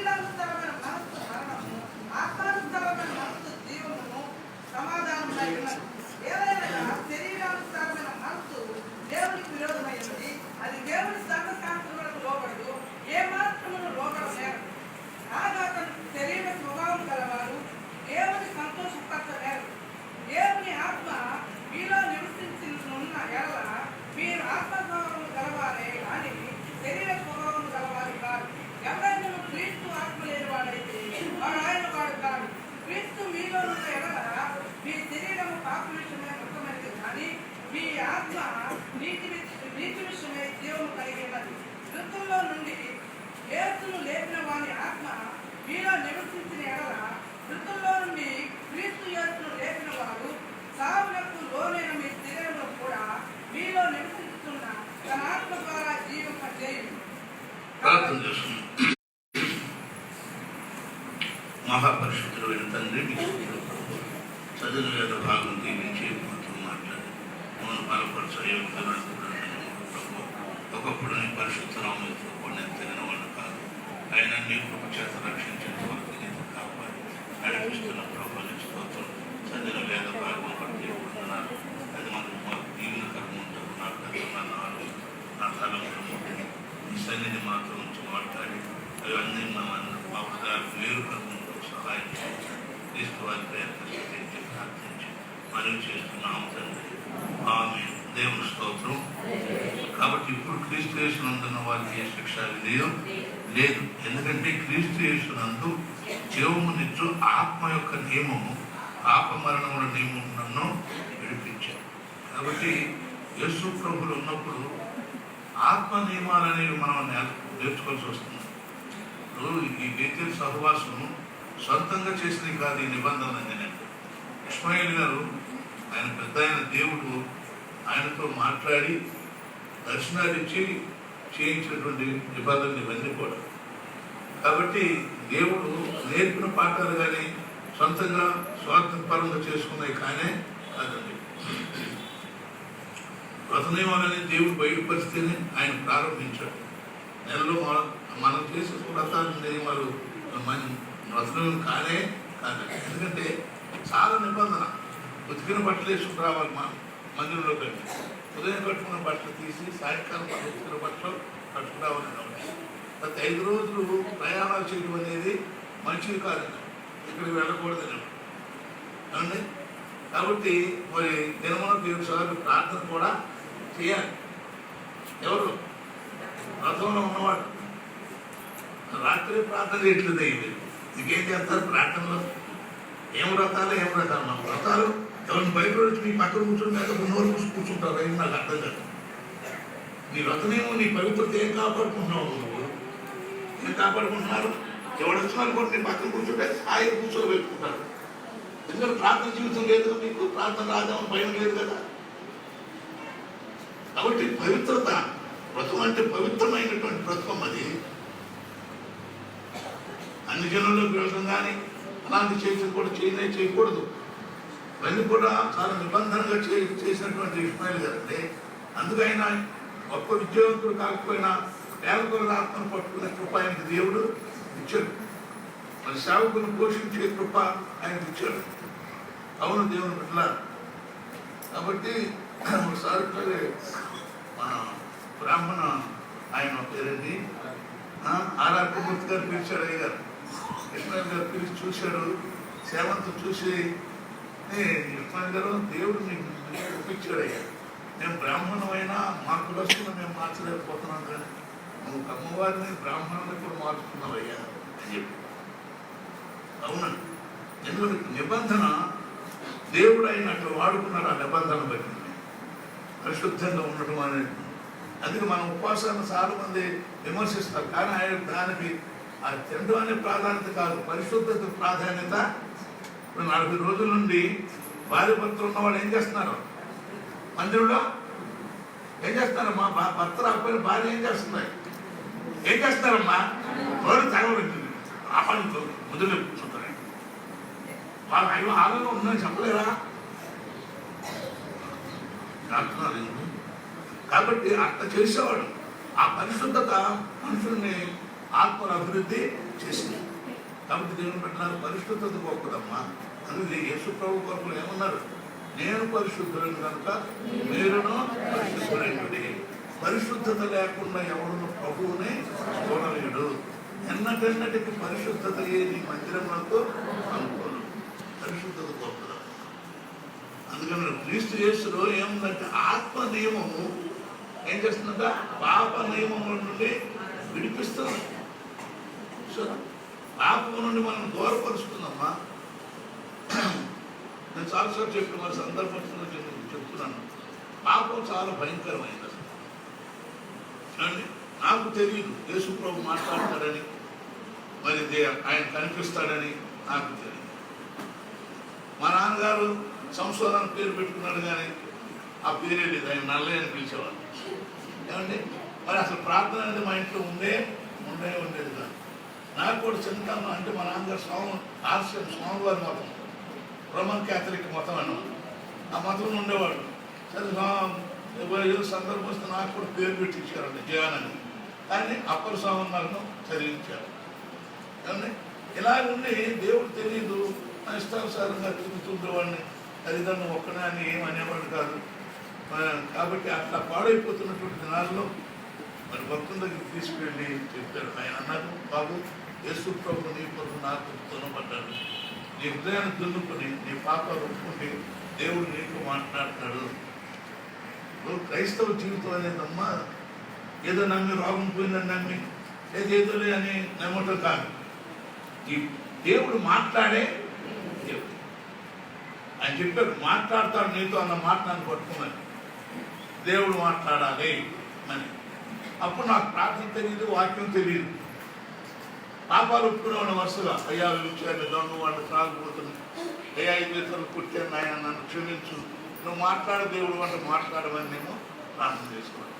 శరీరానుసారమైన మనస్సు మరణము, ఆత్మానుసారమైన మనస్సు జీవమును సమాధానమై ఉన్నది. ఏదైనా శరీరానుసారమైన మనస్సు దేవునికి విరోధమైనది, అది దేవుని ధర్మశాస్త్రములకు లోబడదు, ఏ మాత్రమును లోబడలేరు. కాగా తన శరీర స్వభావం గలవారు దేవుని సంతోషపరచలేరు. దేవుని ఆత్మ మీలో నివసించిన ఎడల మీరు ఆత్మస్వభావం గలవారే కానీ శరీర స్వభావం గలవారు కాదు. ఎవరైనా క్రీస్తు ఆత్మ లేని వాడైతే వాడు ఆయన వాడు కాదు. క్రీస్తు మీలో ఉన్న ఎడల మీ శరీరము పాప విషయమే ముఖ్యమైనది కానీ మీ ఆత్మ నీతి విషయమై జీవము కలిగి ఉన్నది. మృతుల్లో నుండి యేసును లేపిన వాని ఆత్మ మీలో నివసించిన ఎడల మృతుల్లో నుండి క్రీస్తు యేసును లేపిన వాడు సావులకు లోనైన మీ శరీరంలో కూడా మీలో నివసిస్తున్న తన ఆత్మ ద్వారా జీవింపజేయును. మహాపరిశుద్ధుడైన తండ్రి, చదువు భాగం దీవించి మాతో మాట్లాడి మమ్మల్ని బలపరచ ఒకప్పుడు నీ పరిశుద్ధ నామముతో నేను తిరిగిన వాళ్ళు కాదు. ఆయన నీ కృప చేత రక్షించేంత వరకు నీతో కాపాడి నడిపిస్తున్న ప్రభుత్వ స్తోత్రం. చదివిన వేద భాగం బట్టి ఉన్నారు. అది మాకు దీవెనకరంగా ఉంటుంది. నా పెద్ద నాలుగు నా తలంలో ఈ సన్నిధి మాత్రం నుంచి మాట్లాడి అవి అన్ని మా హృదయాలకు వేరుకరంగా సహాయం చేసి క్రీస్తు వారి ప్రయత్నించి ప్రార్థించి మనవి చేస్తున్నాము తండ్రి. ఆమె దేవుని స్తోత్రం. కాబట్టి ఇప్పుడు క్రీస్తు యేసునందున్న వారికి ఏ శిక్ష విధేయం లేదు. ఎందుకంటే క్రీస్తు యేసునందు జీవమునిచ్చు ఆత్మ యొక్క నియమము పాపమరణముల నియమం నన్ను విడిపించారు. కాబట్టి యేసు ప్రభులు ఉన్నప్పుడు ఆత్మ నియమాలనేవి మనం నేర్చుకోవాల్సి వస్తుంది. ఈ వ్యక్తి సహవాసం సొంతంగా చేసినవి కాదు. ఈ నిబంధన నేను ఇస్మాయిల్ గారు ఆయన పెద్ద ఆయన దేవుడు ఆయనతో మాట్లాడి దర్శనాలు ఇచ్చి చేయించినటువంటి నిబంధనలు ఇవన్నీ కూడా. కాబట్టి దేవుడు నేర్పిన పాఠాలు కానీ సొంతంగా స్వార్థపరంగా చేసుకున్నాయి కానీ కాదండి. వ్రత నియమాలని దేవుడు బయటపరిస్తేనే ఆయన ప్రారంభించాడు. నెలలో మనం చేసే వ్రతాల నియమాలు వ్రతం కానే కాదండి. ఎందుకంటే చాలా నిబంధన. ఉతికిన బట్టలు వేసుకుని రావాలి మందిరంలో కంటే. ఉదయం కట్టుకున్న బట్టలు తీసి సాయంకాలం ఉతికిన బట్టలు కట్టుకురావాలి. ప్రతి 5 రోజులు ప్రయాణాలు చేయడం అనేది మంచిది కాదండి. ఇక్కడికి వెళ్ళకూడదని అండి. కాబట్టి మరి దినమున దేవుడి సార్లు ప్రార్థన కూడా చేయాలి. ఎవరు వ్రతంలో ఉన్నవాడు రాత్రి ప్రార్థన చేయట్లేదు. అయ్యి ఇంకేం చేస్తారు ప్రార్థనలో? ఏం వ్రతాలు మన వ్రతాలు ఎవరిని బయట వచ్చి నీ పక్కన కూర్చొని లేక నోరు మూసి కూర్చుంటారు. అయింది నాకు అర్థం కాదు. నీ వ్రతమేమో నీ పవిత్రత ఏం కాపాడుకుంటున్నావు? నువ్వు ఏం కాపాడుకుంటున్నారు? ఎవడు వచ్చినా కూడా నీ పక్కన కూర్చుంటే హాయిగా కూర్చొని పెట్టుకుంటారు. ఎందుకంటే ప్రార్థన జీవితం లేదు కదా మీకు. ప్రార్థన రాజామని భయం లేదు కదా. కాబట్టి పవిత్రత వ్రతం అంటే పవిత్రమైనటువంటి వ్రతం. అది అన్ని జనుల్లోకి వెళ్ళడం కానీ అలాంటి చేసి కూడా చేయకూడదు. ఇవన్నీ కూడా చాలా నిబంధనగా చేసినటువంటి ఇస్మాయిల్ గారు. అంటే అందుకైనా గొప్ప విద్యావంతుడు కాకపోయినా పేదకుల ఆత్మను పట్టుకునే కృప ఆయనకి దేవుడు ఇచ్చాడు. మన సేవకులను పోషించే కృప ఆయనకి ఇచ్చాడు. అవును దేవుని బిడ్డ. కాబట్టి ఒకసారి మన బ్రాహ్మణ ఆయన పేరండి ఆర్ఆర్ మూర్తి గారు పిలిచాడు. అయ్యారు ఇస్మాయిల్ గారు పిలిచి చూశాడు. సేవంతో చూసి ఇస్మాయిల్ గారు దేవుడు మీకు ఒప్పించాడు. అయ్యా మేము బ్రాహ్మణమైనా మా కులస్తులు మేము మార్చలేకపోతున్నాం కానీ నువ్వు అమ్మవారిని బ్రాహ్మణుని కూడా మార్చుకున్నావు అయ్యా అని చెప్పి. అవునండి. ఎందుకంటే నిబంధన దేవుడు ఆయన అట్లా వాడుకున్నాడు. ఆ నిబంధన బట్టి పరిశుద్ధంగా ఉండటం అనేది. అందుకే మన ఉపవాసాన్ని చాలా మంది విమర్శిస్తారు. కానీ ఆయన దానికి ఆ తినడం అనే ప్రాధాన్యత కాదు, పరిశుద్ధత ప్రాధాన్యత. ఇప్పుడు 40 రోజుల నుండి భార్య భర్తలు ఉన్నవాళ్ళు ఏం చేస్తున్నారు? మందిరంలో ఏం చేస్తున్నారమ్మా? భర్త రాకపోయిన భార్య ఏం చేస్తున్నాయి? ఏం చేస్తున్నారమ్మా? ఎవరు తగబెట్టింది ఆ పనితో ముందు కూర్చుంటారు. వాళ్ళు అయ్యో ఆలోచన ఉందని చెప్పలేరా? కాబట్టి అట్లా చేసేవాడు. ఆ పరిశుద్ధత మనుషుల్ని ఆత్మను అభివృద్ధి చేసింది. కాబట్టి దేవుని పెట్టినారు పరిశుద్ధత గొప్పదమ్మా. అందుకే యేసు ప్రభు కొరకు ఏమన్నారు? నేను పరిశుద్ధులను కనుక మీరును పరిశుద్ధులైనది. పరిశుద్ధత లేకుండా ఎవడును ప్రభువుని చూడలేడు. ఎన్నటెన్నటికి పరిశుద్ధత ఏది మందిరములకు అనుకోను. పరిశుద్ధత గొప్పదా. అందుకని క్రీస్తు యేసులో ఏముందంటే ఆత్మ నియమము ఏం చేస్తుందంట? పాప నియమముల నుండి విడిపిస్తుంది. సో పాపము నుండి మనం దూరపరుస్తుందమ్మా. నేను చాలాసార్లు చెప్పిన మరి సందర్భంలో చెప్తున్నాను. పాపం చాలా భయంకరమైనది. నాకు తెలియదు యేసు ప్రభు మాట్లాడతాడని, మరి ఆయన కనిపిస్తాడని నాకు తెలియదు. మా నాన్నగారు సంశోధన పేరు పెట్టుకున్నాడు కానీ ఆ పేరే లేదు. ఆయన నల్లయ్య అని పిలిచేవాడు. ఏమండి మరి అసలు ప్రార్థన అనేది మా ఇంట్లో ఉండేది కాదు. నాకు కూడా చిన్నతనం అంటే మా నాన్నగారు స్వామివారి మతం, రోమన్ క్యాథలిక్ మతం అన్నమాట. ఆ మతంలో ఉండేవాడు. సరే ఏదో సందర్భం వస్తే నాకు కూడా పేరు పెట్టించారండి జయాన్ అని. కానీ అప్పర్ స్వామి నాకు చదివించారు. కానీ ఇలా ఉండి దేవుడు తెలియదు, నా ఇష్టానుసారంగా తిరుగుతుండేవాడిని. తల్లిదండ్రులు ఒక్కనే అని ఏమనేవాడు కాదు. కాబట్టి అట్లా పాడైపోతున్నటువంటి దినాల్లో మరి భక్తుల దగ్గరికి తీసుకెళ్ళి చెప్పారు. ఆయన అన్నారు, బాబు యేసు ప్రభు నీ కొరకు నాకు తునపడ్డాడు. నీ హృదయాన్ని దున్నుకొని నీ పాపాలు ఒప్పుకుంటే దేవుడు నీకు మాట్లాడతాడు. క్రైస్తవ జీవితం అనేదమ్మా ఏదో నమ్మి రోగం పోయిందని నమ్మి ఏదేదోలే అని నమ్మటం కాదు. ఈ దేవుడు మాట్లాడే దేవుడు. ఆయన చెప్పారు మాట్లాడతాడు నీతో అన్న మాట నన్ను పట్టుకున్నాను. దేవుడు మాట్లాడాలి అని. అప్పుడు నాకు ప్రార్థన తెలియదు, వాక్యం తెలియదు. పాపాలు ఒప్పుకునేవాడిని వరుసగా. అయ్యా విచారణ దొంగ వాళ్ళు త్రాగుపోతున్నాయి, అయ్యా ఇతరులు పుట్టాను, ఆయన నన్ను క్షమించు, నువ్వు మాట్లాడే దేవుడు అంటే మాట్లాడమని నేను ప్రార్థన చేసుకోవాలి.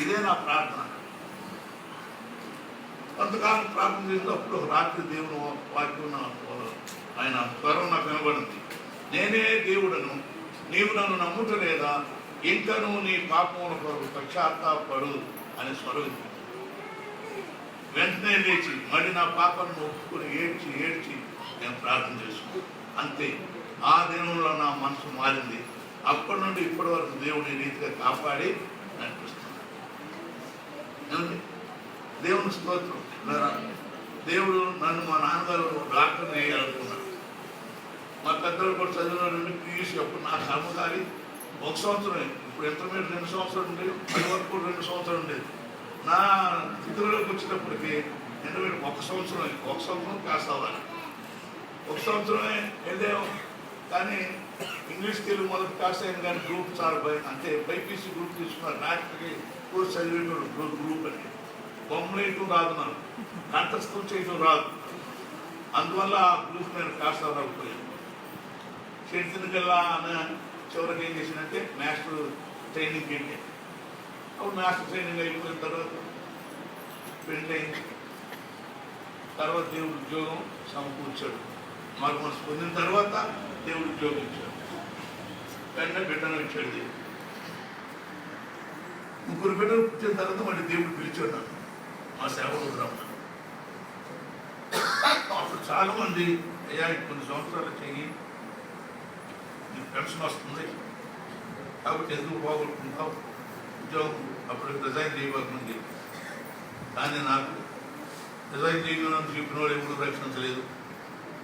ఇదే నా ప్రార్థన. కొంతకాలం ప్రార్థన చేసినప్పుడు రాత్రి దేవుడు వాక్యం ఆయన స్వరం నాకు వినబడింది. నేనే దేవుడను, నీవు నన్ను నమ్ముటలేదా? ఇంకను నీ పాపముల కొరకు పశ్చాత్తాపడు అని స్వరం. వెంటనే లేచి మళ్ళీ నా పాపాలను ఒప్పుకొని ఏడ్చి నేను ప్రార్థన చేసుకున్నాను. అంతే. ఆ దినంలో నా మనసు మారింది. అప్పటి నుండి ఇప్పటి వరకు దేవుడు ఈ రీతిగా కాపాడి నడిపిస్తున్నాడు. దేవుని స్తోత్రం. దేవుడు నన్ను మా నాన్నగారు డాక్టర్ వేయాలనుకున్నాడు. మా పెద్దలు కూడా చదివిన పీయూసీ. అప్పుడు నా కర్మకారి 1 సంవత్సరం, ఇప్పుడు ఇంటర్మీడియట్ 2 సంవత్సరాలు ఉండేది, 10 వరకు కూడా 2 సంవత్సరాలు ఉండేది. నా ఇతరులకు వచ్చేటప్పటికి ఇంటర్మీడియట్ 1 సంవత్సరం పాస్ అవ్వాలి. 1 సంవత్సరమే వెళ్ళాము. కానీ ఇంగ్లీష్ తెలుగు మొదటి పాస్ అయింది. కానీ గ్రూప్ చాలా అంటే బైపీసీ గ్రూప్ తీసుకున్నారు. డాక్టర్కి కోర్స్ చదివేటోడు గ్రూప్ అని. బొమ్మలు వేయటం రాదు, నాకు కంఠస్థం చేయటం రాదు. అందువల్ల ఆ గ్రూప్ నేను పాస్ అవ్వకపోయాను. చేతికల్లా అన్న చివరికి ఏం చేసిందంటే మాస్టర్ ట్రైనింగ్కి వెళ్ళి, అప్పుడు మాస్టర్ ట్రైనింగ్ అయిపోయిన తర్వాత పెళ్ళయింది. తర్వాత దేవుడు ఉద్యోగం సమకూర్చాడు. మాకు మనసు పొందిన తర్వాత దేవుడు ఉద్యోగం ఇచ్చాడు. వెంటనే బిడ్డను ఇచ్చాడు దేవుడు. 3 బిడ్డలు పుట్టిన తర్వాత మళ్ళీ దేవుడు పిలిచాడు నన్ను మా సేవలో రమ్మని. అప్పుడు చాలా మంది అయ్యా కొన్ని సంవత్సరాలు చెయ్యి, నీకు పెన్షన్ వస్తుంది కాబట్టి ఎందుకు పోగొట్టుకుంటావు ఉద్యోగం, అప్పుడు రిజైన్ చేయబోతుంది. కానీ నాకు రిజైన్ చేయమని చెప్పిన వాడు ఎప్పుడు రక్షించలేదు.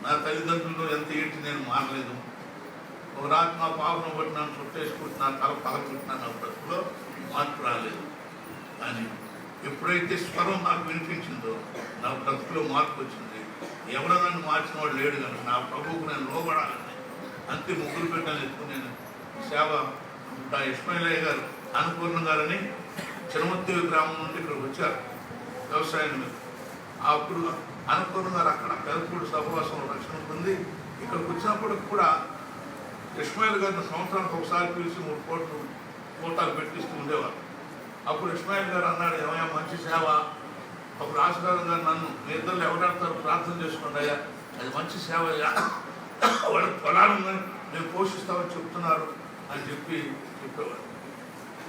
నా తల్లిదండ్రులను ఎంత ఏంటి నేను మారలేదు. ఒక రాత్రి నా పాపను బట్టి నన్ను చుట్టేసుకుంటున్నాను, తల పగలుకుంటున్నాను. నా బ్రతుకులో మార్పు రాలేదు. కానీ ఎప్పుడైతే స్వరం నాకు వినిపించిందో నా బ్రతుకులో మార్పు వచ్చింది. ఎవరో నన్ను మార్చిన వాడు లేడు కనుక నా ప్రభువుకు నేను లోబడాలని అంతే 3 బిడ్డలు ఎత్తుకుని నేను సేవ. ఇస్మాయిలయ్య గారు అన్నపూర్ణ గారని చినమత్తేవి గ్రామం నుండి ఇక్కడికి వచ్చారు వ్యవసాయం మీద. అప్పుడు అన్నపూర్ణ గారు అక్కడ పెదపూడి సహవాసంలో రక్షణ పొంది ఇక్కడికి వచ్చినప్పుడు కూడా ఇస్మాయిల్ గారిని సంవత్సరానికి ఒకసారి పిలిచి 3 కోటాలు పెట్టిస్తూ ఉండేవారు. అప్పుడు ఇస్మాయిల్ గారు అన్నాడు, ఏమయ్యా మంచి సేవ. అప్పుడు రాజగారు గారు నన్ను, మీ ఇద్దరు ఎవరంటారు ప్రార్థన చేసుకోండి అయ్యా, అది మంచి సేవ అయ్యా, వాళ్ళ పొలాలను మేము పోషిస్తామని చెప్తున్నారు అని చెప్పేవాడు.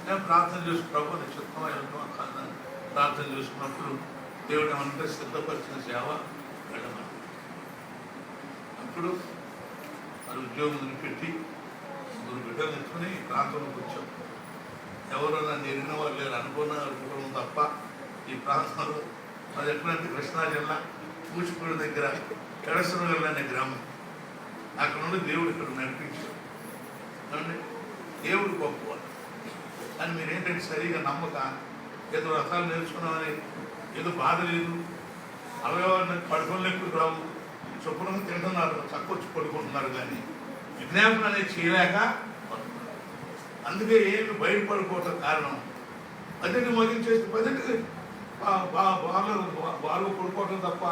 నేను ప్రార్థన చేసి ప్రభు నీ చిత్తమై వెళ్తాం కాదని ప్రార్థన చేసుకున్నప్పుడు దేవుడు ఏమంటే సిద్ధపరిచిన సేవ వెళ్ళమని. అప్పుడు మరి ఉద్యోగం పెట్టి 3 బిడ్డలు ఎత్తుకుని ఈ ప్రాంతంలోకి వచ్చాం. ఎవరో నన్ను ఎరిగిన వాళ్ళు లేరు, అనుకున్న కుటుంబం తప్ప ఈ ప్రాంతంలో. అది ఎక్కడంటే కృష్ణా జిల్లా కూచిపూడి దగ్గర ఎడసనగల్ అనే గ్రామం. అక్కడ నుండి దేవుడు ఇక్కడ నడిపించాడు. అంటే దేవుడు గొప్పవాడు అని మీరు ఏంటంటే సరిగా నమ్మక ఏదో రథాలు నేర్చుకున్నామని ఏదో బాధ లేదు, అవయవాన్ని పడుకోలేకు రావు, శుభ్రంగా తింటున్నారు, చక్కొచ్చి పడుకుంటున్నారు, కానీ విజ్ఞాపన అనేది చేయలేక అందుకే ఏమి బయటపడిపోవటం కారణం. 10కి ముగించేసి 10కి బాగా పడుకోవటం తప్ప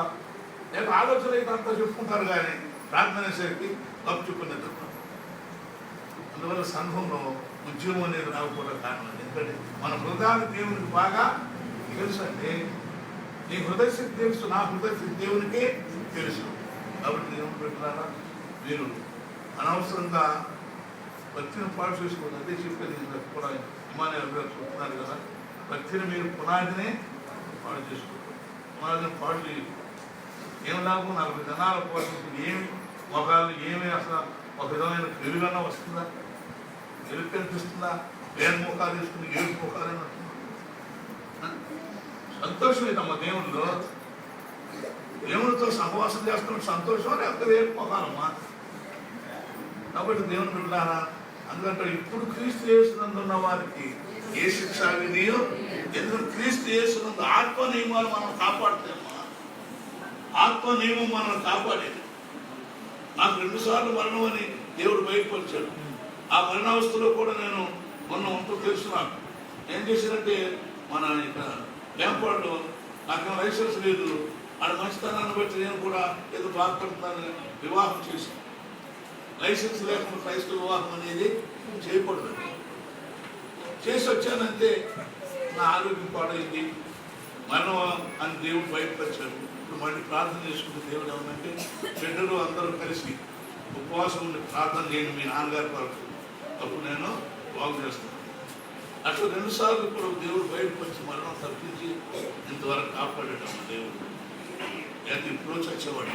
లేక ఆలోచన అయితే అంతా చెప్పుకుంటారు, కానీ ప్రార్థన చేసేసరికి తప్పు చెప్పుకునేది తప్ప. అందువల్ల సంఘంలో ఉద్యమం అనేది రాకపోవడం కారణం. ఎందుకంటే మన హృదయాన్ని దేవునికి బాగా తెలుసు. అంటే నీ హృదయశక్తి తెలుసు, నా హృదయశక్తి దేవునికే తెలుసు. కాబట్టి దేవుని పెట్టారా మీరు అనవసరంగా భక్తిని పాడు చేసుకోండి. అదే చెప్పేది కూడా హిమాలయాలు చూస్తున్నారు కదా, భక్తిని మీరు పునాదినే పాడు చేసుకుంటారు. పునాదిని పాడు చేయదు. ఏం లాభం? 40 జనాల కోసం ఏమి మొగాళ్ళు ఏమి అసలు ఒక విధమైన వెలుగన్నా వస్తుందా? వెలుగు కనిపిస్తుందా? వేరు ముఖాలు తీసుకుని 7 ముఖాలని అంటున్నా. సంతోషం ఇదమ్మా దేవుళ్ళు. దేవునితో సహవాసం చేస్తున్న సంతోషం లేకపోతే వేరు ముఖాలమ్మా. కాబట్టి దేవుని బిడ్డలారా, అందుకంటే ఇప్పుడు క్రీస్తు యేసునందున్న వారికి ఏ శిక్ష విధియో, ఎందుకంటే క్రీస్తు యేసునందు ఆత్మ నియమాలు మనం కాపాడుతామా. ఆత్మ నియమం మనం కాపాడేది. నాకు 2 సార్లు మరణం అని దేవుడు బయటపరిచాడు. ఆ మరణావస్థలో కూడా నేను మొన్న ఉంటూ తెలుసు. నాకు ఏం చేశానంటే మన ఇక్కడ వేంపాడులో నాకేం లైసెన్స్ లేదు, ఆడ మంచితనాన్ని బట్టి నేను కూడా ఏదో బాధపడుతున్నాను, వివాహం చేశాను. లైసెన్స్ లేకుండా క్రైస్తవ వివాహం అనేది చేయకూడదు. చేసి వచ్చానంటే నా ఆరోగ్యం పాడైంది, మరణం అని దేవుడు బయటపరిచాడు. ఇప్పుడు మళ్ళీ ప్రార్థన చేసుకుంటే దేవుడు ఏమనంటే బిడ్డలు అందరూ కలిసి ఉపవాసం ఉండి ప్రార్థన చేయండి మీ నాన్నగారి వరకు, అప్పుడు నేను బాగు చేస్తాను. అట్లా 2 సార్లు ఇప్పుడు దేవుడు బయటకు వచ్చి మరణం తప్పించి ఇంతవరకు కాపాడేటమ్మ దేవుడు. అయితే ఇప్పుడు చచ్చేవాడు.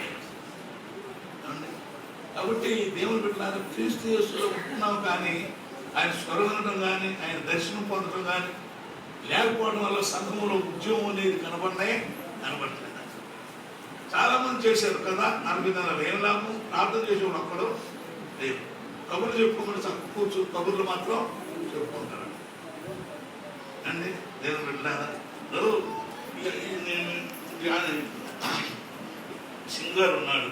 కాబట్టి దేవుని బిడ్డలారా, క్రీస్తు యేసులో ఉంటున్నాం, కానీ ఆయన స్వరం వినడం కానీ ఆయన దర్శనం పొందడం కానీ లేకపోవడం వల్ల సంఘంలో ఉద్యోగం అనేది కనబడలేదు. చాలా మంది చేశారు కదా 40 నెలలు. ఏం లాభం? ప్రార్థన చేసేవాడు ఒక్కడు లేదు. కబుర్లు చెప్పుకోమని చక్క కూర్చు, కబుర్లు మాత్రం చెప్పుకుంటారు అండి. దేవుని బిడ్డలారా, సింగర్ ఉన్నాడు,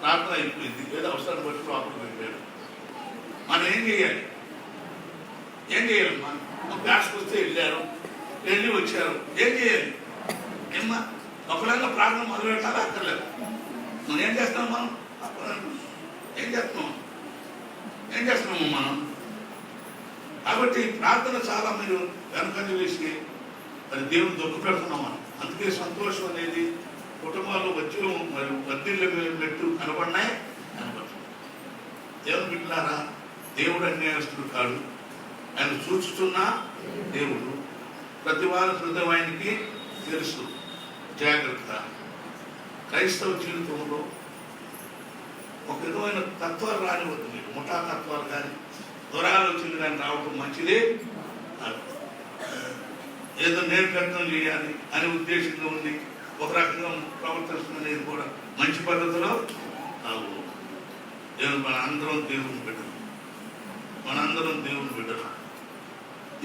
ప్రార్థన అయిపోయింది, ఏదో అవసరాన్ని బట్టి లోపలికి వెళ్ళాడు. మనం ఏం చేయాలమ్మా? క్లాస్కి వస్తే వెళ్ళి వచ్చారు, ఏం చేయాలి? ఏమ్మా ఒకవేళ ప్రార్థన మొదలు పెట్టాలి, అక్కర్లేదు. మనం ఏం చేస్తున్నాం? మనం ఏం చేస్తున్నాము మనం? కాబట్టి ప్రార్థన చాలా మీరు వెనకంజ వేసి మరి దేవుని దుఃఖ పెడుతున్నాం మనం. అందుకే సంతోషం అనేది కుటుంబాల్లో వచ్చి మరి వద్దిళ్ళు మెట్టు కనబడుతున్నాయి. దేవుని బిడ్డలారా, దేవుడు అన్యాయస్తుడు కాడు, ఆయన చూచుతున్న దేవుడు. ప్రతి వారి హృదయం ఆయనకి తెలుసు. జాగ్రత్త. క్రైస్తవ జీవితంలో ఒక విధమైన తత్వాలు రానివద్దు. మీకు ముఠా తత్వాలు కానీ దురాలోచనలు కానీ రావటం మంచిదే. ఏదో నేర్పేతం చేయాలి అనే ఉద్దేశంగా ఉంది, ఒక రకంగా ప్రవర్తిస్తుంది అనేది కూడా మంచి పద్ధతిలో కావు. మనందరం దేవుని బిడ్డలు,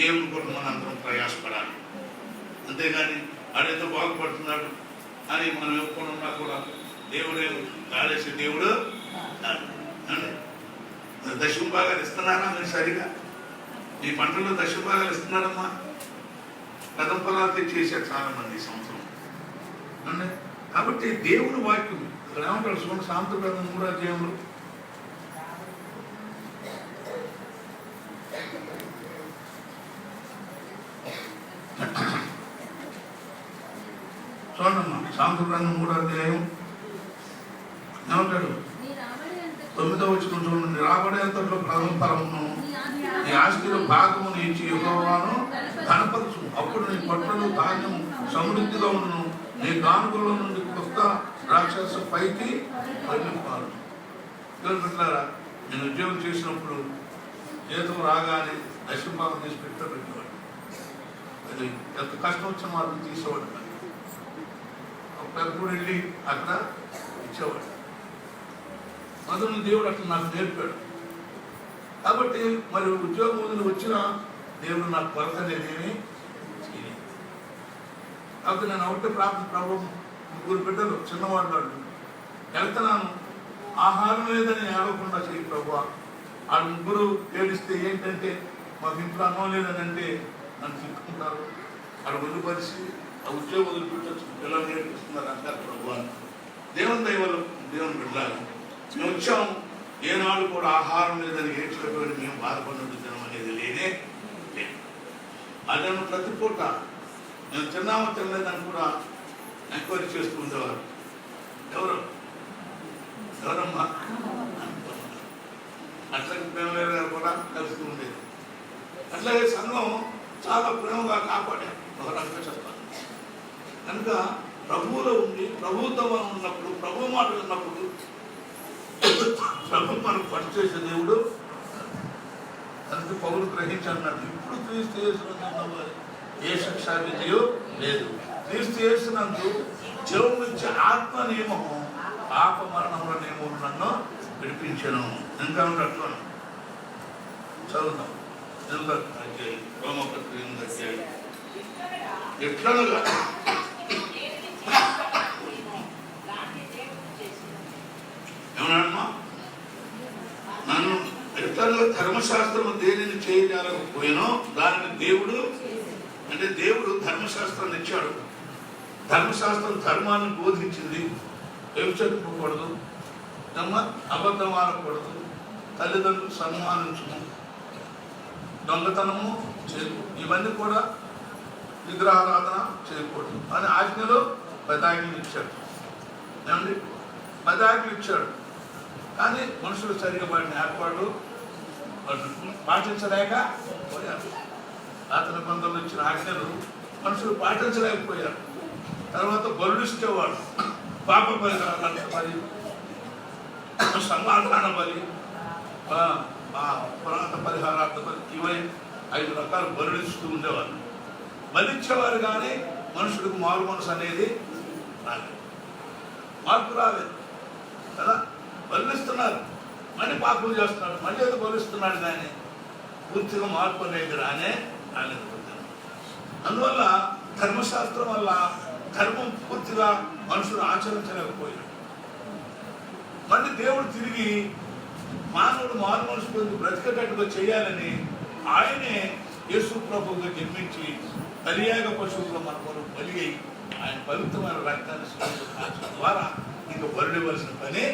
దేవుని కొరకు మనందరం ప్రయాసపడాలి. అంతేగాని ఆడేదో బాగుపడుతున్నాడు అని మనం ఎప్పుడున్నా కూడా దేవుడే కాలేసే దేవుడు కాదు. దశమ భాగాలు ఇస్తున్నారా మీరు? సరిగా మీ పంటల్లో దశమ భాగాలు ఇస్తున్నారమ్మా? కథం పొలాలు తెచ్చేసారు చాలా మంది ఈ సంవత్సరం అండి. కాబట్టి దేవుని వాక్యం ఇక్కడ ఏమంటారు చూడండి, సాంతృప్రదం 3వ అధ్యాయంలో చూడమ్మా. సాంతృప్రదం 3వ అధ్యాయం ఏమంటాడు? 9వ వచనం చూడండి. రాబడేంతట్లో ప్రథమ ఫలమును నీ ఆస్తిలో భాగము ఇచ్చి యెహోవాను కనపరచు, అప్పుడు నీ పట్టులు ధాన్యం సమృద్ధిగా ఉండును, నీ కానుకలో నుండి కొత్త రాక్షస పైకి వెళ్ళిపోవాలి. పిల్లలారా, నేను ఉద్యోగం చేసినప్పుడు జీతం రాగానే దశభాగం తీసి పెట్టేవాడు. అది ఎంత కష్టం వచ్చిన మాత్రం తీసేవాడు. ఒకప్పుడు వెళ్ళి అక్కడ ఇచ్చేవాడు. మొదలు దేవుడు అట్లా నాకు నేర్పాడు. కాబట్టి మరి ఉద్యోగం వదిలి వచ్చిన దేవుడు నాకు కొరత లేదేమి చేయలేదు. కాబట్టి నేను ఒకటే ప్రార్థన, ప్రభు ముగ్గురు బిడ్డలు చిన్నవాళ్ళు వెళ్తున్నాను, ఆహారం లేదని ఏడవకుండా చేయి ప్రభు. ఆ ముగ్గురు ఏడిస్తే ఏంటంటే మాకు ఇంట్లో అన్నం లేదని అంటే నన్ను తిట్టుకుంటారు. అక్కడ వదిలిపరిచి ఆ ఉద్యోగం వదిలిపెట్టచ్చు, పిల్లలు నేర్పిస్తున్నారు అంటారు ప్రభు అని. దేవుని దైవలు దేవుని బిడ్డలు మేము వచ్చాము, ఏనాడు కూడా ఆహారం లేదని ఏడ్చినటువంటి మేము బాధపడిన అనేది లేనే లేదు. అదే ప్రతి పూట మేము తిన్నామో తినలేదని కూడా ఎంక్వైరీ చేస్తూ ఉండేవారు. ఎవరమ్మా అట్లాగే ప్రేమలేరు గారు కూడా కలుస్తూ ఉండేది. అట్లాగే సంఘం చాలా ప్రేమగా కాపాడారు ఒక రకంగా చెప్పాలి. కనుక ప్రభువులో ఉండి ప్రభుత్వం ఉన్నప్పుడు, ప్రభు మాట ఉన్నప్పుడు ప్రభు మనకు పని చేసే దేవుడు. అందుకే పౌరులు గ్రహించాలన్నాడు, ఇప్పుడు క్రీస్తు యేసునందు ఏ శిక్ష విధియో లేదు. క్రీస్తు యేసునందు జీవం ఇచ్చే ఆత్మ నియమము పాప మరణంలో నియమం నన్ను విడిపించను. ఇంకా అట్లా చదువుతాం. ఎట్లనగా ఏమన్నా నన్ను ఎట్లనగా ధర్మశాస్త్రము దేనిని చేయలేకపోయినో దానిని దేవుడు, అంటే దేవుడు ధర్మశాస్త్రాన్ని ఇచ్చాడు. ధర్మశాస్త్రం ధర్మాన్ని బోధించింది. వ్యభిచరించకూడదు, అబద్ధం ఆడకూడదు, తల్లిదండ్రులు సన్మానించము, దొంగతనము చేయకూడదు, ఇవన్నీ కూడా విగ్రహారాధన చేయకూడదు అని ఆజ్ఞలో పదాజ్ఞలు ఇచ్చాడు. ఏమండి, పదాజ్ఞలు ఇచ్చాడు. కానీ మనుషులు సరిగా వాటిని ఏర్పాటు పాటించలేక పోయారు. పాత నిబంధనలు ఇచ్చిన ఆజ్ఞలు మనుషులు పాటించలేకపోయారు. తర్వాత బలుడిచ్చేవాడు, పాప పరిహారాలు బలి, సమాధాన బలి, పురాణ పరిహారార్థ బలి, ఇవై 5 రకాల బలుడిస్తూ ఉండేవారు. బలిచ్చేవారు కానీ మనుషులకు మారు మనసు అనేది రాలేదు, మార్పు రాలేదు కదా. బలిస్తున్నారు, మళ్ళీ పాపలు చేస్తున్నాడు, మళ్ళీ ఏదో బలిస్తున్నాడు కానీ పూర్తిగా మార్పు అనేది రాలేదు. అందువల్ల ధర్మశాస్త్రం వల్ల ధర్మం పూర్తిగా మనుషులు ఆచరించలేకపోయాడు. మళ్ళీ దేవుడు తిరిగి మానవుడు మారు మనసు బ్రతికేటట్టుగా చేయాలని ఆయనే యేసు ప్రభువుగా జన్మించి బలియాగ పశువులో మన కొరకు బలి అయి ఆయన పవిత్రమైన రక్తాన్ని కాల్చడం ద్వారా ఇంకా బలుడివలసిన పని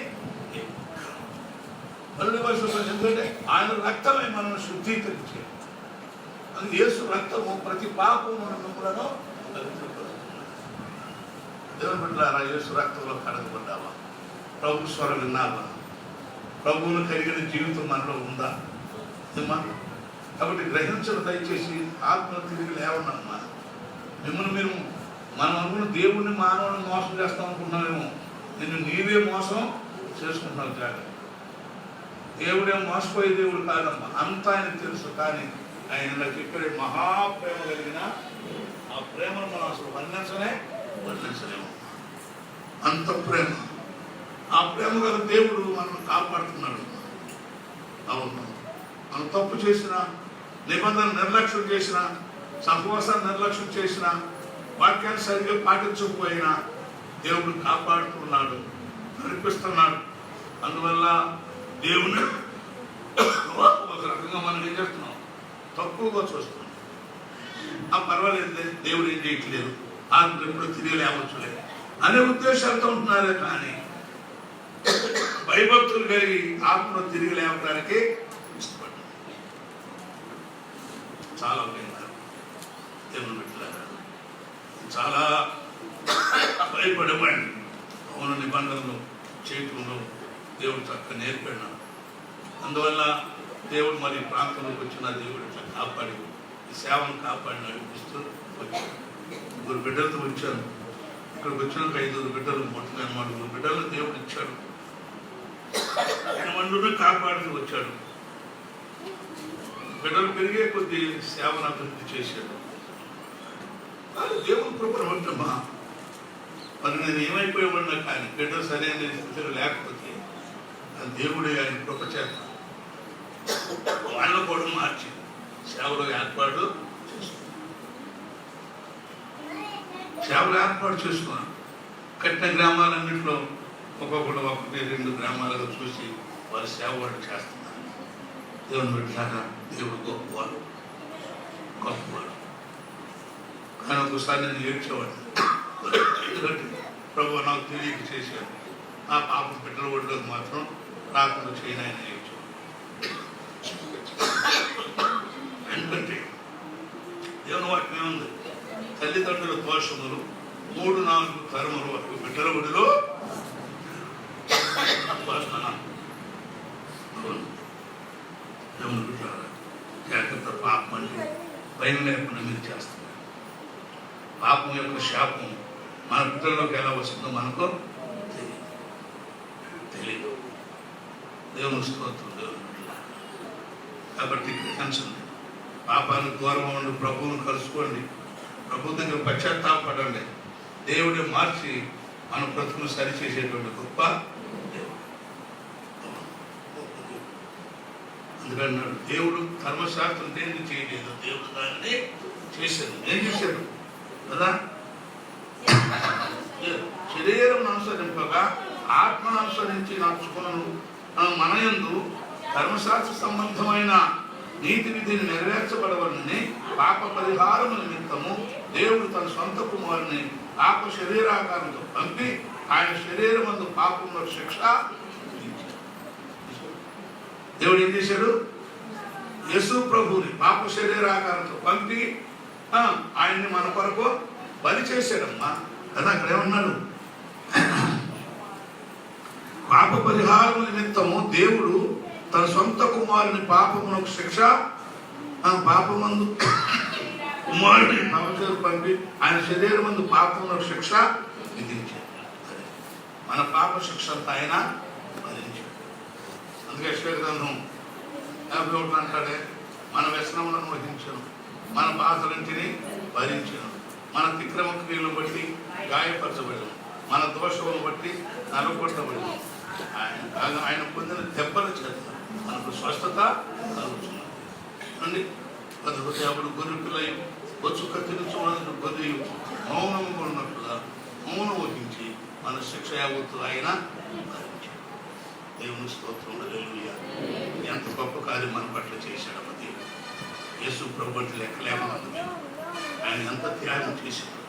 బలుడివలసిన పని. ఎందుకంటే ఆయన రక్తమే మనం శుద్ధీకరించే, అది యేసు రక్తము ప్రతి పాపము నమ్ములను పవిత్రపరుస్తుంది. దేవుని బిడ్డలారా, యేసు రక్తంలో కడగబడ్డావా? ప్రభు స్వరం విన్నావా? ప్రభువును కలిగిన జీవితం మనలో ఉందా? కాబట్టి గ్రహించడం దయచేసి ఆత్మను తిరిగి లేవనమ్మా. మిమ్మల్ని మీరు మనం అనుకున్న దేవుడిని మానవుని మోసం చేస్తాం అనుకుంటున్నామేమో, నిన్ను నీవే మోసం చేసుకుంటున్నావు. జాగ్రత్త. దేవుడేమో మోసపోయే దేవుడు కాదమ్మా, అంతా ఆయనకు తెలుసు. కానీ ఆయన చెప్పే మహాప్రేమ కలిగిన ఆ ప్రేమను మనం అసలు వర్ణించలేము. అంత ప్రేమ, ఆ ప్రేమ గల దేవుడు మనల్ని కాపాడుతున్నాడు. అవును, మనం తప్పు చేసిన, నిబంధన నిర్లక్ష్యం చేసిన, సహవాసాన్ని నిర్లక్ష్యం చేసిన, వాక్యాన్ని సరిగ్గా పాటించకపోయినా దేవుడు కాపాడుతున్నాడు, నడిపిస్తున్నాడు. అందువల్ల దేవుని ఒక రకంగా మనం ఏం చేస్తున్నాం, తక్కువగా చూస్తున్నాం. పర్వాలేదు, దేవుడు ఏం చేయట్లేదు, ఆత్మ ఎప్పుడు తిరిగి లేవచ్చులేదు అనే ఉద్దేశాలతో ఉంటున్నారే. కానీ భయభక్తులు కలిగి ఆత్మను తిరిగి లేవడానికి ఇష్టపడ్డారు. చాలా దేవుని పెట్టారు, చాలా భయపడమండి. అవును, నిబంధనలు చేయటంలో దేవుడు చక్కగా నేర్పడినాడు. అందువల్ల దేవుడు మరి ప్రాంతంలోకి వచ్చిన దేవుడు ఇట్లా కాపాడి ఈ సేవను కాపాడి నడిపిస్తూ వచ్చాను. 3 బిడ్డలతో వచ్చాను. ఇక్కడికి వచ్చినాక 5 బిడ్డలు, మొత్తం 8 బిడ్డలు దేవుడు ఇచ్చాడు. 8 కాపాడి వచ్చాడు. బిడ్డలు పెరిగే కొద్ది సేవను అభివృద్ధి చేశాడు. దేవుని కృపను బట్టమ్మా. మరి నేను ఏమైపోయామన్నా కానీ బిడ్డలు సరైన స్థితిలో లేకపోతే దేవుడే ఆయన కృప చేత వాళ్ళు కూడా మార్చి సేవలో ఏర్పాటు చేసుకున్నాను. కట్టిన గ్రామాలన్నింటిలో ఒక్కొక్కటి 1-2 గ్రామాలుగా చూసి వారి సేవ వాళ్ళు చేస్తున్నారు. దేవుని బిడ్డలాగా దేవుడు గొప్పవాడు. కానీ ఒకసారి నేను ఏడ్చేవాడిని. ఎందుకంటే ప్రభు నాకు తెలియక చేశాను. ఆ పాపం బిడ్డల ఒడిలోకి మాత్రం రాకుండా చేయని ఆయన ఏడ్చేవాడు. ఎందుకంటే దేవుని వాక్యం ఏముంది? తల్లిదండ్రుల దోషములు 3-4 తరముల వరకు బిడ్డల ఒడిలో జాగ్రత్త. పాపం అంటే భయం లేకుండా మీరు చేస్తున్నారు. పాపం యొక్క శాపం మన బిడ్డల్లోకి ఎలా వస్తుందో మనకు తెలియదు. దేవుని స్తోత్రం. దేవుని కాబట్టి గ్రహించండి. పాపానికి దూరంగా ఉండి ప్రభువును కలుసుకోండి. ప్రభు దగ్గర పశ్చాత్తాపడండి. దేవుడే మార్చి మన బ్రతుకును సరిచేసేటువంటి గొప్ప దేవుడు. అందుకన్నాడు దేవుడు ధర్మశాస్త్రం దేన్ని చేయలేదు, దేవుడు దానిని చేశాడు. ఏం చేశాడు కదా? శరీరం అనుసరింపగా ఆత్మను అనుసరించి నడుచుకున్నాను. మన యందు ధర్మశాస్త్ర సంబంధమైన నీతి విధిని నెరవేర్చబడవలని పాప పరిహారము నిమిత్తము దేవుడు తన సొంత కుమారుని పాప శరీరాకారంతో పంపి ఆయన శరీరమందు పాపంలో శిక్ష. దేవుడు ఏం చేశాడు? యేసు ప్రభువుని పాప శరీరాకారంతో పంపి ఆయన్ని మన కొరకు బలి చేశాడమ్మా కదా. అక్కడ ఏమన్నాడు? పాప పరిహారం నిమిత్తము దేవుడు తన సొంత కుమారుని పాపమునకు శిక్ష, పాపమందు కుమారుని పాపం పంపి ఆయన శరీరం మందు పాపమునకు శిక్ష విధించాడు. మన పాప శిక్ష అంతా ఆయన భరించాడు. అందుకే శ్వేతగ్రంథం 51 అంటాడే, మన వ్యసనములను వహించను, మన బాధలంటిని భరించను, మన తిక్రమ క్రియలను బట్టి గాయపరచబడను, మన దోషములను బట్టి నలగొట్టబడను. ఆయన పొందిన దెబ్బల చేత మనకు స్వస్థత కలుగుతున్నది. హృదయాడు గొర్రె పిల్లయు వచ్చు కత్తిరించు గొర్రెయు మౌనము ఉన్నట్లుగా మౌనం వహించి మన శిక్ష యావత్తు ఆయన భరించాడు. దేవుని స్తోత్రం. హల్లెలూయా. ఎంత గొప్ప కార్యం మన పట్ల చేశాడమ్మ దేవుడు. యేసు ప్రభు అంటే లెక్కలేమన్నది. ఆయన ఎంత త్యాగం చేశాడు.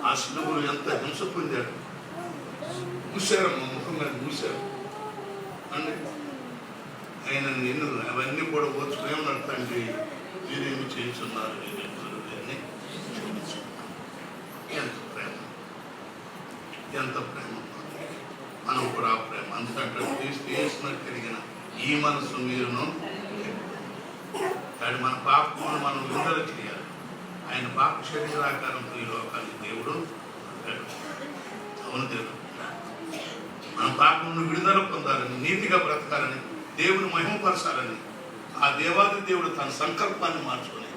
ఆ శిలువలో ఎంత హింస పొందాడు. మూసారమ్మ, ముఖం మీద మూసారు అండి. ఆయన నిన్ను అవన్నీ కూడా ఓర్చుకునే ఉన్నాడు. తండ్రి వీరేమి చేస్తున్నారు, వీరిని క్షమించుకున్నారు. ఎంత ప్రేమ, ఎంత ప్రేమ. మనం కూడా ఆ ప్రేమ. అందుకంటే క్రీస్తు యేసునకు కలిగిన ఈ మనసు మీరును కానీ మన పాపమును మనం విడుదల చేయాలి. ఆయన పాప శరీరాకారంతో ఈ లోకానికి దేవుడు అవును. దేవుడు మన పాపమును విడుదల పొందాలని, నీతిగా బ్రతకాలని, దేవుని మహిమపరచాలని ఆ దేవాది దేవుడు తన సంకల్పాన్ని మార్చుకొని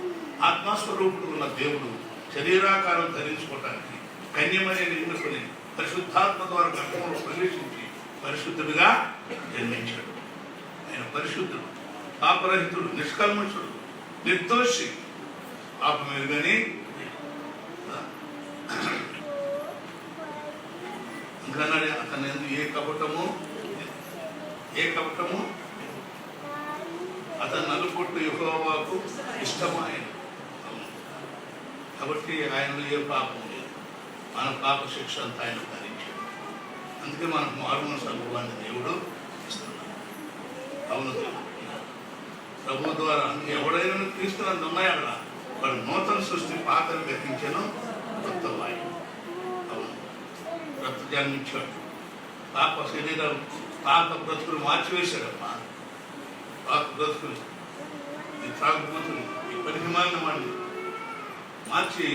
ఆత్మస్వరూపుడు ఉన్న దేవుడు శరీరాకారం ధరించుకోవటానికి కన్యమని ఎన్నుకొని పరిశుద్ధాత్మ ద్వారా గర్భంలో ప్రవేశించి పరిశుద్ధుడిగా జన్మించాడు. ఆయన పరిశుద్ధుడు, పాపరహితుడు, నిష్కల్మషుడు, నిర్దోషి, పాపమే కానీ ఇంకా అతను ఏ కపటము అతను నలుపొట్టు యెహోవాకు ఇష్టమైన. కాబట్టి ఆయనలో ఏ పాపం లేదు. మన పాప శిక్ష అంతా ఆయన భరించాడు. అందుకే మనకు మారుమనసు అనుభవాన్ని దేవుడు ఇస్తున్నాడు. అవును. ప్రభు ద్వారా ఎవడైనా క్రీస్తునందు ఉన్నాయి అక్కడ వాడు నూతన సృష్టి, పాతను గతించాను, కొత్త వాయు. అవును. రక్త జన్మించాడు. పాప శరీరం, పాప బ్రతుకులు మార్చివేశాడమ్మా. పాప బ్రతుకులు, ఈ త్రాగుబోతులు, ఈ పరిమాణ వాడిని మార్చి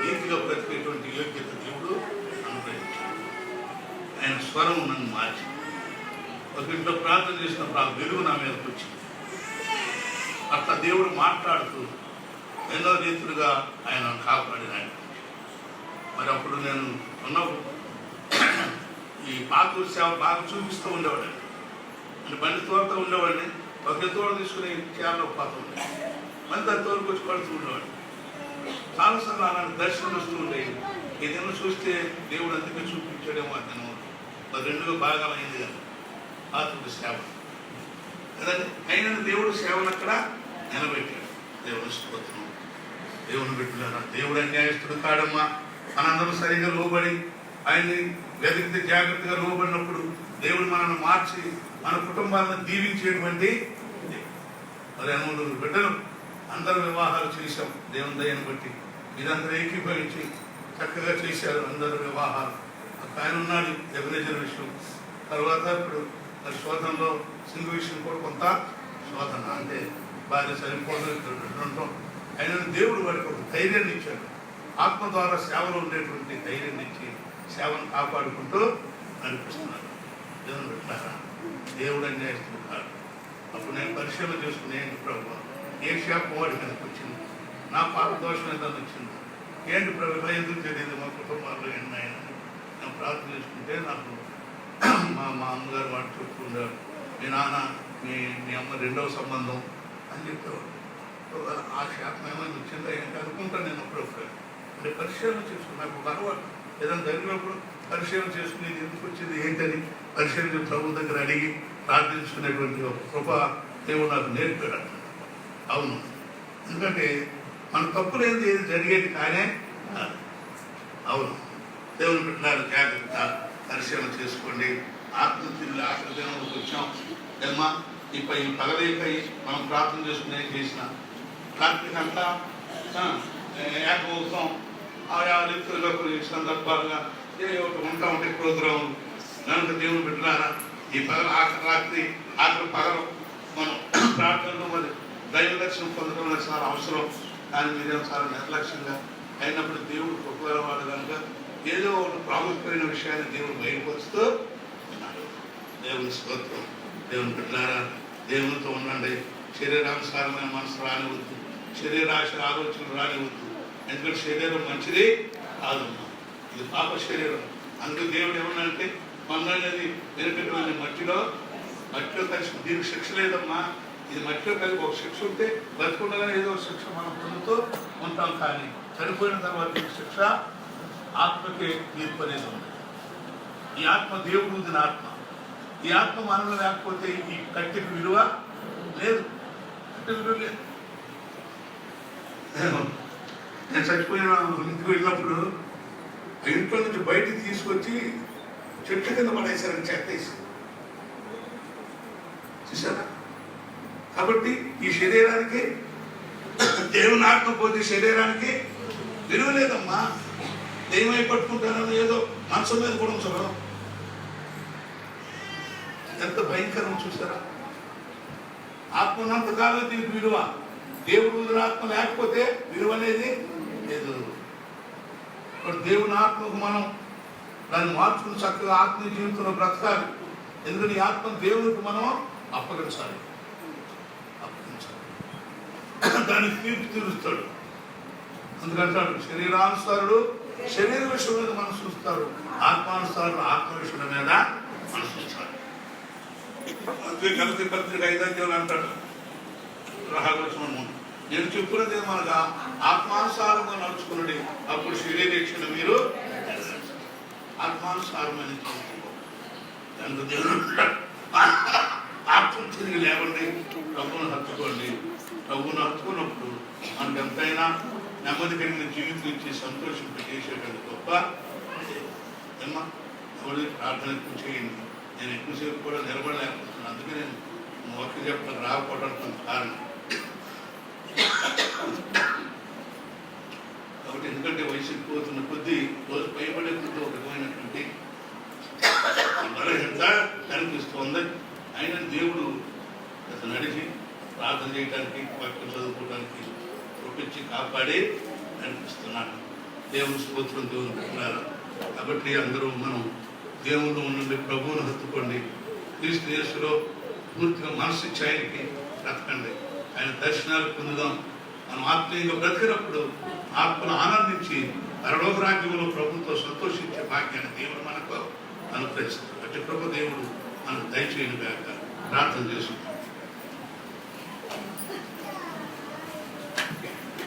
నీతిగా బ్రతికేటువంటి యోగ్యత దేవుడు అనుగ్రహించాడు. ఆయన స్వరం నన్ను మార్చి ఒక ఇంట్లో ప్రార్థన చేసినప్పుడు ఆ వెలుగు నా మీదకి వచ్చింది. అట్లా దేవుడు మాట్లాడుతూ ఎన్నో రీతులుగా ఆయన కాపాడిన ఆయన. మరి అప్పుడు నేను ఉన్నప్పుడు ఈ పాతూరు సేవ బాగా చూపిస్తూ ఉండేవాడిని. అంటే బండి తోలుతూ ఉండేవాడిని. ఒక తోడు తీసుకుని చేరలో పోతూ ఉండేది. మళ్ళీ దాని తోలుకు వచ్చి పడుతూ ఉండేవాడిని. చాలాసార్లు అలాంటి దర్శనం వస్తూ ఉండేది. ఏదైనా చూస్తే దేవుడు అందుకే చూపించాడేమో అతను మరి రెండుగా బాగా అయింది కదా పాతూరు సేవ కదండి. అయినా దేవుడు సేవను అక్కడ నిలబెట్టాడు. దేవుని స్తోత్రం. దేవుని బిడ్డలారా, దేవుడు అన్యాయస్తుడు కాడమ్మా. మనందరూ సరిగా లోబడి ఆయన్ని వెతికితే జాగ్రత్తగా లోబడినప్పుడు దేవుడు మనల్ని మార్చి మన కుటుంబాలను దీవించేటువంటి మరి అనుమతులు బిడ్డలు అందరూ వివాహాలు చేశాం దేవుని దయను బట్టి. ఇదంతా ఏకీభవించి చక్కగా చేశారు అందరూ వివాహాలు. ఆయన ఉన్నాడు ఎబెనెజర్ విషయం. తర్వాత ఇప్పుడు మరి శోధనలో సింగు విషయం కూడా కొంత శోధన అంటే భార్య సరిపోదు ఉంటాం. ఆయన దేవుడు వాడికి ఒక ధైర్యాన్ని ఇచ్చాడు. ఆత్మ ద్వారా సేవలో ఉండేటువంటి ధైర్యాన్ని ఇచ్చి సేవను కాపాడుకుంటూ నడిపిస్తున్నాడు. దేవుని పెట్టారా, దేవుడు అన్యాయస్తుడు కాదు. అప్పుడు నేను పరిశీలన చేసుకుని ఏంటి ప్రభు, ఏ శాపం వాడి మీదకి వచ్చింది, నా పాప దోషం ఏదైనా వచ్చింది, ఏంటి ప్రభు ఎందుకు తెలియదు మా కుటుంబాల్లో ఎన్నాయని నేను ప్రార్థన చేసుకుంటే నాకు మా అమ్మగారు వాడు చెప్తూ ఉండేవాడు, మీ నాన్న మీ అమ్మ రెండవ సంబంధం అని చెప్పేవాడు. ఆ శాపం ఏమైనా వచ్చిందా ఏంటి అనుకుంటాను నేను అప్పుడప్పుడు. అంటే పరిశీలన చేసుకుని నాకు ఒక అలవాటు. ఏదైనా జరిగినప్పుడు పరిశీలన చేసుకుని ఇది ఎందుకు వచ్చింది ఏంటని పరిశీలన ప్రభు దగ్గర అడిగి ప్రార్థించుకునేటువంటి ఒక కృప దేవుడు నాకు నేర్పాడు. అవును, ఎందుకంటే మన తప్పులేంది ఏది జరిగేది కానీ అవును. దేవుని పెట్టినారు, జాగ్రత్త పరిశీలన చేసుకోండి. ఆత్మహత్యలు ఆఖరి దినంలోకి వచ్చాం. ఏమ్మా ఈ పగలేకై మనం ప్రార్థన చేసుకుని ఏం చేసిన కార్తీక అంతా ఏకమవుతాం. ఆయా రీతులుగా కొన్ని సందర్భాలుగా ఒకటి ఉంటా ఉంటే ప్రోగ్రాం కనుక దేవుని పెట్టినారా ఈ పగల ఆఖరి రాత్రి ఆఖరి పగలు మనం ప్రార్థనలో మరి దైవ దర్శనం పొందడం చాలా అవసరం. కానీ మీరేమో చాలా నిర్లక్ష్యంగా అయినప్పుడు దేవుడు కృపగలవాడు కనుక ఏదో ఒక ప్రాముఖ్యమైన విషయాన్ని దేవుడు బయలుపరుస్తూ ఉన్నాడు. దేవుని స్తోత్రం. దేవుని పెట్టినారా దేవునితో ఉండండి. శరీరానుసారమైన మనసు రానివద్దు, శరీరాశ ఆలోచనలు రానివద్దు. ఎందుకంటే శరీరం మంచిది కాదమ్మా, ఇది పాప శరీరం. అందుకు దేవుడు ఏమన్నాడంటే మన్నది వెనుకటువంటి మట్టిలో కలిసి దీనికి శిక్ష లేదమ్మా. ఇది మట్టిలో కలిసి ఒక శిక్ష ఉంటే బతుకుండగానే ఏదో ఒక శిక్ష మనం పొందుతూ ఉంటాం. కానీ చనిపోయిన తర్వాత ఈ శిక్ష ఆత్మకే తీర్పు అనేది ఉంది. ఈ ఆత్మ దేవుడు ఉంది ఆత్మ. ఈ ఆత్మ మనలో లేకపోతే ఈ కట్టెకు విలువ లేదు, కట్టె విలువ లేదు. నేను చచ్చిపోయిన ఇంటికి వెళ్ళినప్పుడు ఇంట్లో నుంచి బయటికి తీసుకొచ్చి చెట్ల కింద పడేశారని చెత్తేసి చూసారా. కాబట్టి ఈ శరీరానికి దేవుని ఆత్మ పోతే శరీరానికి విలువ లేదమ్మా. దేవై పట్టుకుంటానని ఏదో మనసు మీద కూడా ఉంచడం ఎంత భయంకరం చూసారా. ఆత్మ ఉన్నంతకాలం దీనికి విలువ. దేవుడు ఆత్మ లేకపోతే విలువ అనేది లేదు. దేవుని ఆత్మకు మనం దాన్ని మార్చుకుని చక్కగా ఆత్మీయ జీవితంలో బ్రతకాలి. ఎందుకంటే ఈ ఆత్మ దేవునికి మనం అప్పగించాలి. దానికి తీర్పు తీరుస్తాడు. అందుకంటాడు శరీరానుసారుడు శరీర విషయం మీద మనసు చూస్తాడు, ఆత్మానుసారుడు ఆత్మ విషయం మీద మనసు చూస్తాడు. అందుకే కలిసి పత్రిక 5 అంటాడు రహస్యం. నేను చెప్పుకున్నది మనగా ఆత్మానుసారంగా నడుచుకున్నది, అప్పుడు శరీరేక్షణ మీరు ఆత్మానుసారమైన ఆత్మ తిరిగి లేవండి, ప్రభువును హత్తుకోండి. ప్రభువును హత్తుకున్నప్పుడు మనకు ఎంతైనా నెమ్మది కలిగిన జీవితం ఇచ్చి సంతోషం చేసేటువంటి గొప్ప ఏమా ఎవరి ప్రార్థన ఎక్కువ చేయండి. నేను ఎక్కువసేపు కూడా నిలబడలేకపోతున్నాను. అందుకే నేను వాక్యం చెప్పడం రాకపోవడానికి కొంత కారణం. కాబట్టి ఎందుకంటే వయసు ఎక్కువవుతున్న కొద్దీ రోజు భయపడే కొద్దీ ఒక రకమైనటువంటి బలహీనత కనిపిస్తుంది. ఆయన దేవుడు అతను నడిచి ప్రార్థన చేయడానికి వాక్యం చదువుకోవడానికి ఒప్పించి కాపాడి నడిపిస్తున్నాడు. దేవుని స్తోత్రం, దేవుని పెట్టారా. కాబట్టి అందరూ మనం దేవుళ్ళు ఉండండి, ప్రభువును హత్తుకోండి, క్రీస్తు యేసులో పూర్తిగా మనసు ఇచ్చి ఆయనకి బ్రతకండి, ఆయన దర్శనాలు పొందుదాం. మనం ఆత్మీయంగా బ్రతికినప్పుడు ఆత్మను ఆనందించి పరలోక రాజ్యంలో ప్రభుత్వం సంతోషించే భాగ్యాన్ని దేవుడు మనకు అనుగ్రహిస్తారు. అట్టి కృప దేవుడు మనకు దయచేయను గాక. ప్రార్థన చేసుకుంటాం.